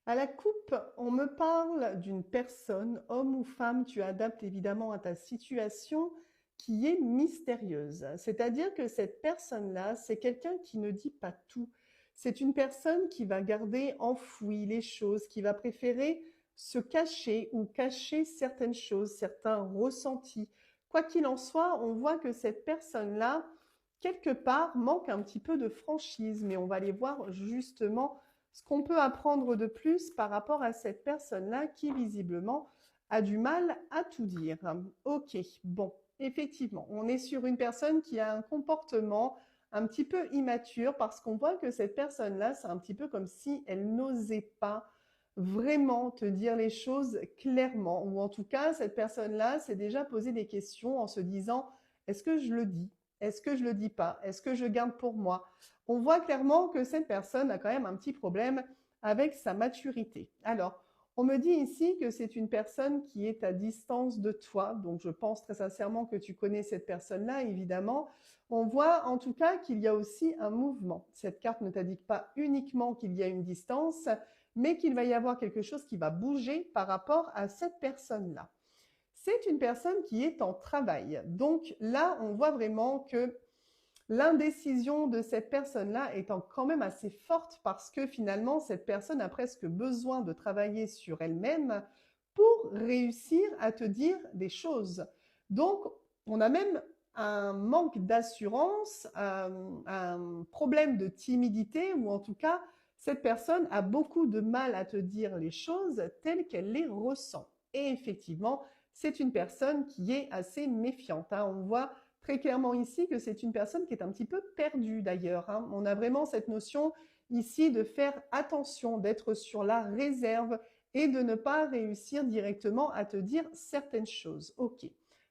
À la coupe, on me parle d'une personne, homme ou femme, tu adaptes évidemment à ta situation, qui est mystérieuse. C'est-à-dire que cette personne-là, c'est quelqu'un qui ne dit pas tout. C'est une personne qui va garder enfouies les choses, qui va préférer se cacher ou cacher certaines choses, certains ressentis. Quoi qu'il en soit, on voit que cette personne-là, quelque part, manque un petit peu de franchise, mais on va aller voir justement ce qu'on peut apprendre de plus par rapport à cette personne-là qui visiblement a du mal à tout dire. Ok, bon, effectivement, on est sur une personne qui a un comportement un petit peu immature parce qu'on voit que cette personne-là, c'est un petit peu comme si elle n'osait pas vraiment te dire les choses clairement, ou en tout cas, cette personne-là s'est déjà posé des questions en se disant, est-ce que je le dis? Est-ce que je le dis pas? Est-ce que je garde pour moi? On voit clairement que cette personne a quand même un petit problème avec sa maturité. Alors, on me dit ici que c'est une personne qui est à distance de toi, donc je pense très sincèrement que tu connais cette personne-là, évidemment. On voit en tout cas qu'il y a aussi un mouvement. Cette carte ne t'indique pas uniquement qu'il y a une distance, mais qu'il va y avoir quelque chose qui va bouger par rapport à cette personne-là. C'est une personne qui est en travail. Donc là, on voit vraiment que l'indécision de cette personne-là est quand même assez forte parce que finalement, cette personne a presque besoin de travailler sur elle-même pour réussir à te dire des choses. Donc, on a même un manque d'assurance, un problème de timidité, ou en tout cas, cette personne a beaucoup de mal à te dire les choses telles qu'elle les ressent. Et effectivement, c'est une personne qui est assez méfiante. On voit très clairement ici que c'est une personne qui est un petit peu perdue d'ailleurs. On a vraiment cette notion ici de faire attention, d'être sur la réserve et de ne pas réussir directement à te dire certaines choses. Ok.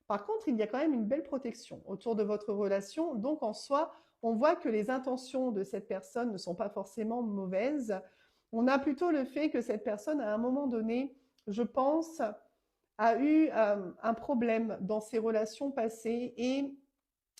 Par contre, il y a quand même une belle protection autour de votre relation. Donc en soi, on voit que les intentions de cette personne ne sont pas forcément mauvaises. On a plutôt le fait que cette personne, à un moment donné, je pense, a eu un problème dans ses relations passées et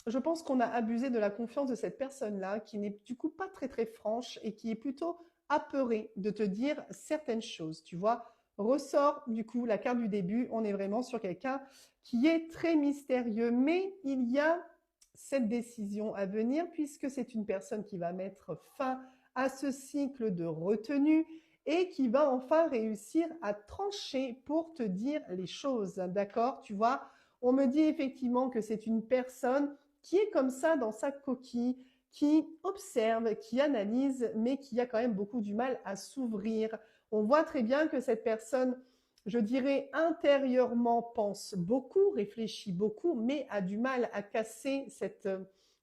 je pense qu'on a abusé de la confiance de cette personne-là, qui n'est du coup pas très très franche et qui est plutôt apeurée de te dire certaines choses. Tu vois, ressort du coup la carte du début, on est vraiment sur quelqu'un qui est très mystérieux, mais il y a cette décision à venir puisque c'est une personne qui va mettre fin à ce cycle de retenue et qui va enfin réussir à trancher pour te dire les choses. D'accord? Tu vois, on me dit effectivement que c'est une personne qui est comme ça dans sa coquille, qui observe, qui analyse, mais qui a quand même beaucoup du mal à s'ouvrir. On voit très bien que cette personne, je dirais, intérieurement pense beaucoup, réfléchit beaucoup, mais a du mal à casser cette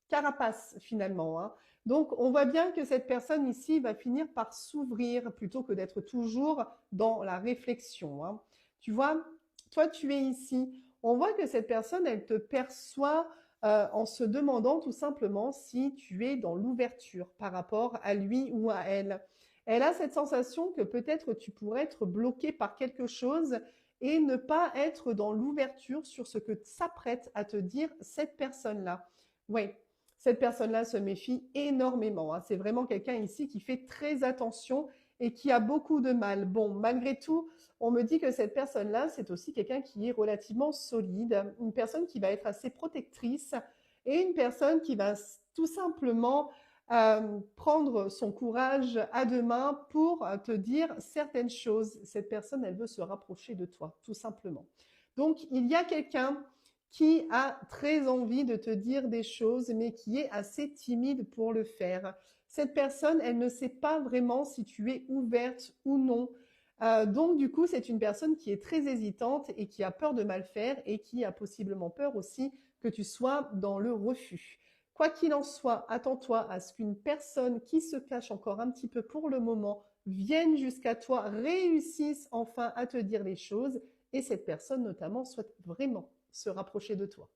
carapace finalement. Donc, on voit bien que cette personne ici va finir par s'ouvrir plutôt que d'être toujours dans la réflexion. Tu vois, toi, tu es ici. On voit que cette personne, elle te perçoit en se demandant tout simplement si tu es dans l'ouverture par rapport à lui ou à elle. Elle a cette sensation que peut-être tu pourrais être bloqué par quelque chose et ne pas être dans l'ouverture sur ce que s'apprête à te dire cette personne-là. Oui, cette personne-là se méfie énormément. C'est vraiment quelqu'un ici qui fait très attention et qui a beaucoup de mal. Bon, malgré tout, on me dit que cette personne-là, c'est aussi quelqu'un qui est relativement solide, une personne qui va être assez protectrice et une personne qui va tout simplement prendre son courage à deux mains pour te dire certaines choses. Cette personne, elle veut se rapprocher de toi, tout simplement. Donc, il y a quelqu'un qui a très envie de te dire des choses, mais qui est assez timide pour le faire. Cette personne, elle ne sait pas vraiment si tu es ouverte ou non. Donc, du coup, c'est une personne qui est très hésitante et qui a peur de mal faire et qui a possiblement peur aussi que tu sois dans le refus. Quoi qu'il en soit, attends-toi à ce qu'une personne qui se cache encore un petit peu pour le moment vienne jusqu'à toi, réussisse enfin à te dire les choses et cette personne notamment souhaite vraiment se rapprocher de toi.